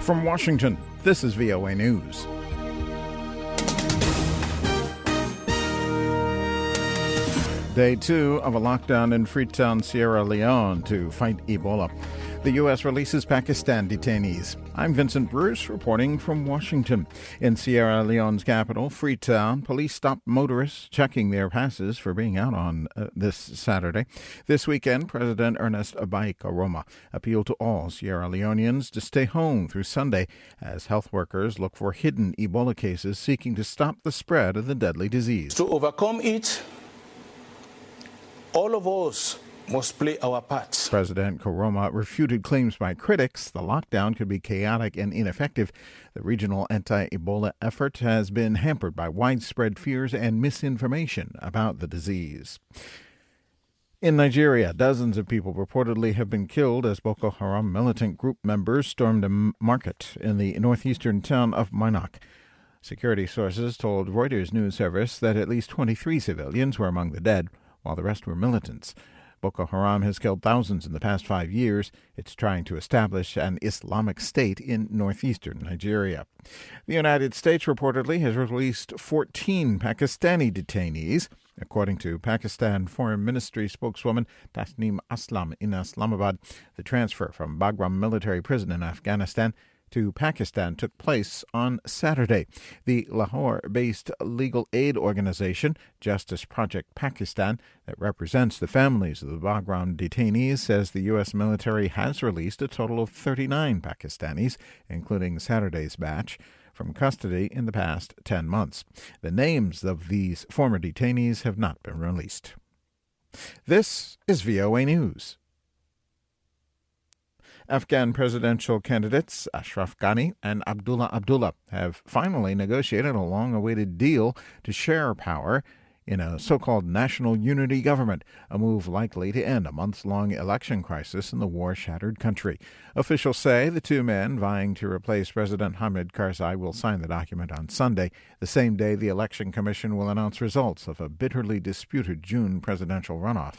From Washington, this is VOA News. Day 2 of a lockdown in Freetown, Sierra Leone to fight Ebola. The U.S. releases Pakistan detainees. I'm Vincent Bruce reporting from Washington. In Sierra Leone's capital, Freetown, police stopped motorists checking their passes for being out on this Saturday. This weekend, President Ernest Bai Koroma appealed to all Sierra Leoneans to stay home through Sunday as health workers look for hidden Ebola cases seeking to stop the spread of the deadly disease. To overcome it, all of us must play our parts. President Koroma refuted claims by critics the lockdown could be chaotic and ineffective. The regional anti-Ebola effort has been hampered by widespread fears and misinformation about the disease. In Nigeria, dozens of people reportedly have been killed as Boko Haram militant group members stormed a market in the northeastern town of Mainok. Security sources told Reuters news service that at least 23 civilians were among the dead, while the rest were militants. Boko Haram has killed thousands in the past 5 years. It's trying to establish an Islamic state in northeastern Nigeria. The United States reportedly has released 14 Pakistani detainees. According to Pakistan Foreign Ministry spokeswoman Tasneem Aslam in Islamabad, the transfer from Bagram military prison in Afghanistan to Pakistan took place on Saturday. The Lahore-based legal aid organization, Justice Project Pakistan, that represents the families of the Bagram detainees, says the U.S. military has released a total of 39 Pakistanis, including Saturday's batch, from custody in the past 10 months. The names of these former detainees have not been released. This is VOA News. Afghan presidential candidates Ashraf Ghani and Abdullah have finally negotiated a long-awaited deal to share power in a so-called national unity government, a move likely to end a months-long election crisis in the war-shattered country. Officials say the two men vying to replace President Hamid Karzai will sign the document on Sunday, the same day the Election Commission will announce results of a bitterly disputed June presidential runoff.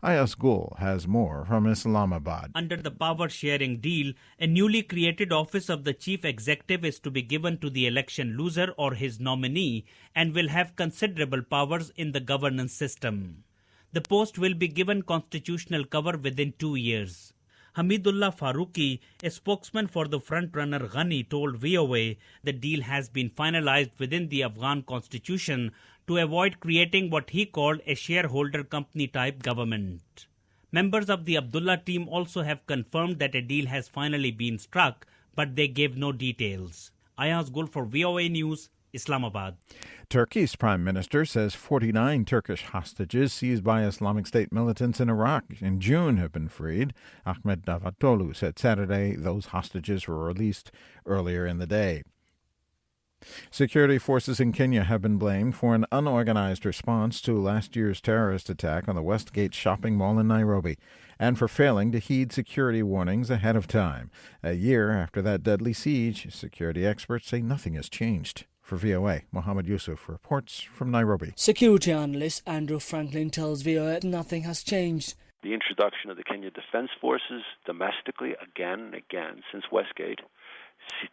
Ayaz Gul has more from Islamabad. Under the power-sharing deal, a newly created office of the chief executive is to be given to the election loser or his nominee and will have considerable powers in the governance system. The post will be given constitutional cover within 2 years. Hamidullah Farooqi, a spokesman for the frontrunner Ghani, told VOA the deal has been finalized within the Afghan constitution to avoid creating what he called a shareholder company-type government. Members of the Abdullah team also have confirmed that a deal has finally been struck, but they gave no details. Ayaz Gul for VOA News, Islamabad. Turkey's prime minister says 49 Turkish hostages seized by Islamic State militants in Iraq in June have been freed. Ahmet Davutoglu said Saturday those hostages were released earlier in the day. Security forces in Kenya have been blamed for an unorganized response to last year's terrorist attack on the Westgate shopping mall in Nairobi and for failing to heed security warnings ahead of time. A year after that deadly siege, security experts say nothing has changed. For VOA, Mohammed Yusuf reports from Nairobi. Security analyst Andrew Franklin tells VOA nothing has changed. The introduction of the Kenya Defense Forces domestically again and again since Westgate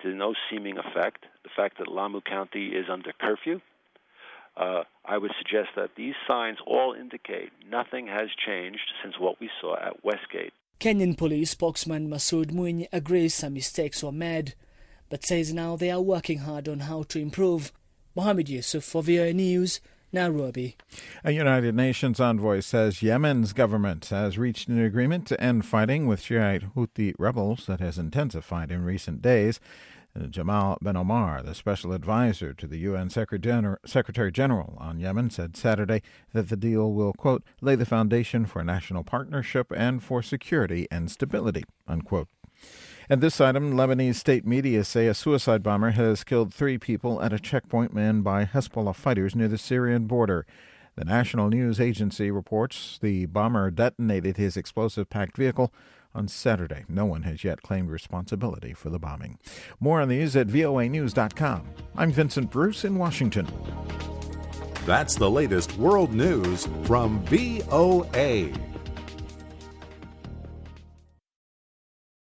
to no seeming effect. The fact that Lamu County is under curfew, I would suggest that these signs all indicate nothing has changed since what we saw at Westgate. Kenyan police spokesman Masood Mwinyi agrees some mistakes were made, but says now they are working hard on how to improve. Mohammed Yusuf for VOA News, Nairobi. A United Nations envoy says Yemen's government has reached an agreement to end fighting with Shiite Houthi rebels that has intensified in recent days. Jamal Ben Omar, the special advisor to the UN Secretary General on Yemen, said Saturday that the deal will, quote, lay the foundation for national partnership and for security and stability, unquote. At this item, Lebanese state media say a suicide bomber has killed 3 people at a checkpoint manned by Hezbollah fighters near the Syrian border. The national news agency reports the bomber detonated his explosive-packed vehicle on Saturday. No one has yet claimed responsibility for the bombing. More on these at voanews.com. I'm Vincent Bruce in Washington. That's the latest world news from VOA.